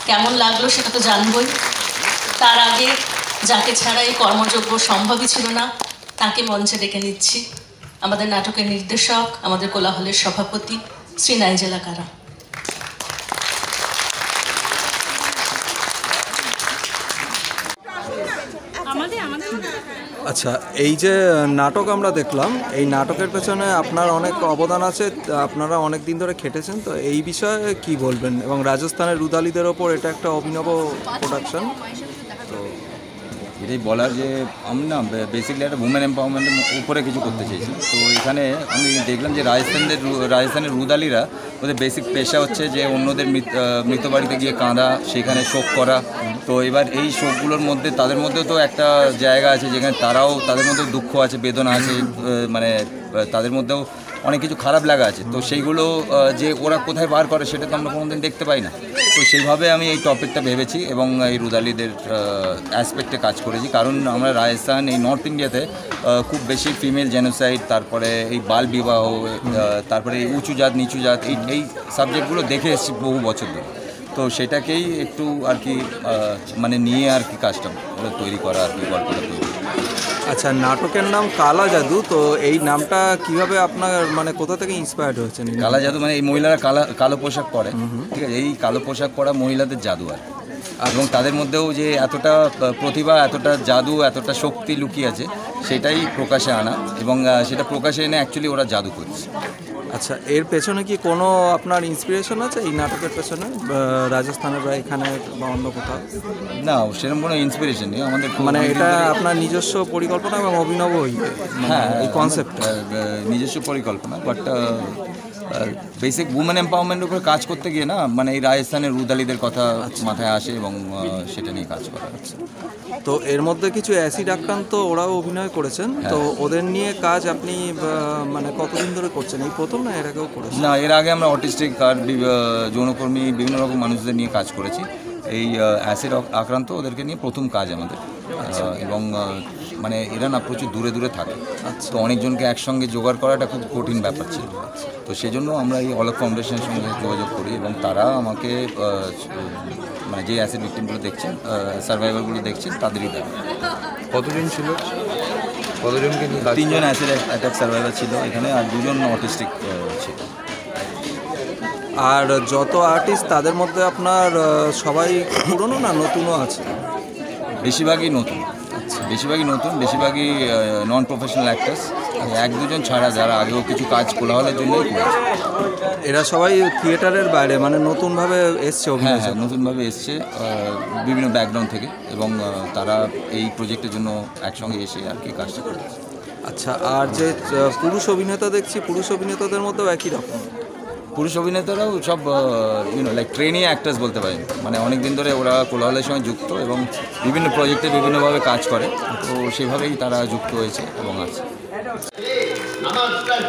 কেমন লাগলো সেটা তো জানবই। তার আগে যাকে ছাড়া এই কর্মযজ্ঞ সম্ভবই ছিল না তাকে মঞ্চে ডেকে নিচ্ছি, আমাদের নাটকের নির্দেশক, আমাদের কোলাহলের সভাপতি শ্রী নাইজেলা কারা। আচ্ছা, এই যে নাটক আমরা দেখলাম, এই নাটকের পেছনে আপনার অনেক অবদান আছে, আপনারা অনেক দিন ধরে খেটেছেন, তো এই বিষয়ে কি বলবেন? এবং রাজস্থানের রুদালিদের ওপর এটা একটা অভিনব প্রোডাকশন, তো এটাই বলার যে আমি না বেসিক্যালি একটা উমেন এম্পাওয়ারমেন্টের উপরে কিছু করতে চেয়েছি। তো এখানে আমি দেখলাম যে রাজস্থানের রুদালিরা ওদের বেসিক পেশা হচ্ছে যে অন্যদের মৃত বাড়িতে গিয়ে কাঁদা, সেখানে শোক করা। তো এবার এই শোকগুলোর মধ্যে তাদের মধ্যেও তো একটা জায়গা আছে যেখানে তাদের মধ্যেও দুঃখ আছে, বেদনা আছে, মানে তাদের মধ্যেও অনেক কিছু খারাপ লাগা আছে। তো সেইগুলো যে ওরা কোথায় বার করে সেটা তো আমরা কোনোদিন দেখতে পাই না। তো সেইভাবে আমি এই টপিকটা ভেবেছি এবং এই রুদালিদের অ্যাসপেক্টে কাজ করেছি। কারণ আমরা রাজস্থান, এই নর্থ ইন্ডিয়াতে খুব বেশি ফিমেল জেনোসাইড, তারপরে এই বাল বিবাহ, তারপরে এই উঁচু জাত নিচু জাত, এই সাবজেক্টগুলো দেখে এসেছি বহু বছর ধরে। তো সেটাকেই একটু আর কি মানে নিয়ে আর কি কাজটা তৈরি করা আর কি, গল্পটা তৈরি। আচ্ছা, নাটকের নাম কালা জাদু, তো এই নামটা কিভাবে আপনার মানে কোথা থেকে ইন্সপায়ার্ড হয়েছেন? কালা জাদু মানে এই মহিলারা কালো পোশাক পরে, ঠিক আছে, এই কালো পোশাক পরা মহিলাদের জাদু আর এবং তাদের মধ্যেও যে এতটা প্রতিভা, এতটা জাদু, এতটা শক্তি লুকিয়ে আছে, সেটাই প্রকাশে আনা এবং সেটা প্রকাশে এনে অ্যাকচুয়ালি ওরা জাদু করছে। আচ্ছা, এর পেছনে কি কোনো আপনার ইন্সপিরেশন আছে এই নাটকের পেছনে, রাজস্থানের বা এখানে বা অন্য কোথাও? না, সেরকম কোনো ইন্সপিরেশন নেই আমাদের, মানে এটা আপনার নিজস্ব পরিকল্পনা এবং অভিনবই? হ্যাঁ, এই কনসেপ্ট নিজস্ব পরিকল্পনা, বাট বেসিক উমেন এম্পাওয়ারমেন্টের উপরে কাজ করতে গিয়ে না, মানে এই রাজস্থানের রুদালিদের কথা মাথায় আসে এবং সেটা নিয়ে কাজ করা হচ্ছে। তো এর মধ্যে কিছু অ্যাসিড আক্রান্ত ওরাও অভিনয় করেছেন, তো ওদের নিয়ে কাজ আপনি মানে কতদিন ধরে করছেন? এই প্রথম না এর আগেও করেছেন? না, এর আগে আমরা অটিস্টিক আর যৌনকর্মী বিভিন্ন রকম মানুষদের নিয়ে কাজ করেছি। এই অ্যাসিড আক্রান্ত ওদেরকে নিয়ে প্রথম কাজ আমাদের। এবং মানে এরা না প্রচুর দূরে দূরে থাকে, তো অনেকজনকে একসঙ্গে জোগাড় করাটা খুব কঠিন ব্যাপার ছিল। তো সেই জন্য আমরা এই অলক ফাউন্ডেশনের সঙ্গে যোগাযোগ করি এবং তারা আমাকে মানে যে অ্যাসিড ভিক্টিমগুলো দেখছেন, সার্ভাইভারগুলো দেখছেন, তাদেরই দেয়। কতদিন ছিল? কতজনকে নিয়ে? 3 জন অ্যাসিড অ্যাটাক সার্ভাইভার ছিল এখানে, আর 2 জন অটিস্টিক ছিল। আর যত আর্টিস্ট তাদের মধ্যে আপনার সবাই পুরনো না নতুনও আছে? বেশিরভাগই নতুন, বেশিরভাগই নন প্রফেশনাল অ্যাক্টার্স, 1-2 জন ছাড়া যারা আগেও কিছু কাজ কোলাহলের জন্যই করেছে। এরা সবাই থিয়েটারের বাইরে মানে নতুনভাবে এসছে? হ্যাঁ, নতুনভাবে এসছে বিভিন্ন ব্যাকগ্রাউন্ড থেকে এবং তারা এই প্রজেক্টের জন্য একসঙ্গে এসে আর কি কাজটা করেছে। আচ্ছা, আর যে পুরুষ অভিনেতা দেখছি, পুরুষ অভিনেতাদের মধ্যেও একই রকম? পুরুষ অভিনেতারাও সব লাইক ট্রেনি অ্যাক্টার্স বলতে পারেন, মানে অনেক দিন ধরে ওরা কোলাহলের সঙ্গে যুক্ত এবং বিভিন্ন প্রজেক্টে বিভিন্নভাবে কাজ করে, তো সেভাবেই তারা যুক্ত হয়েছে এবং আছে। নমস্কার।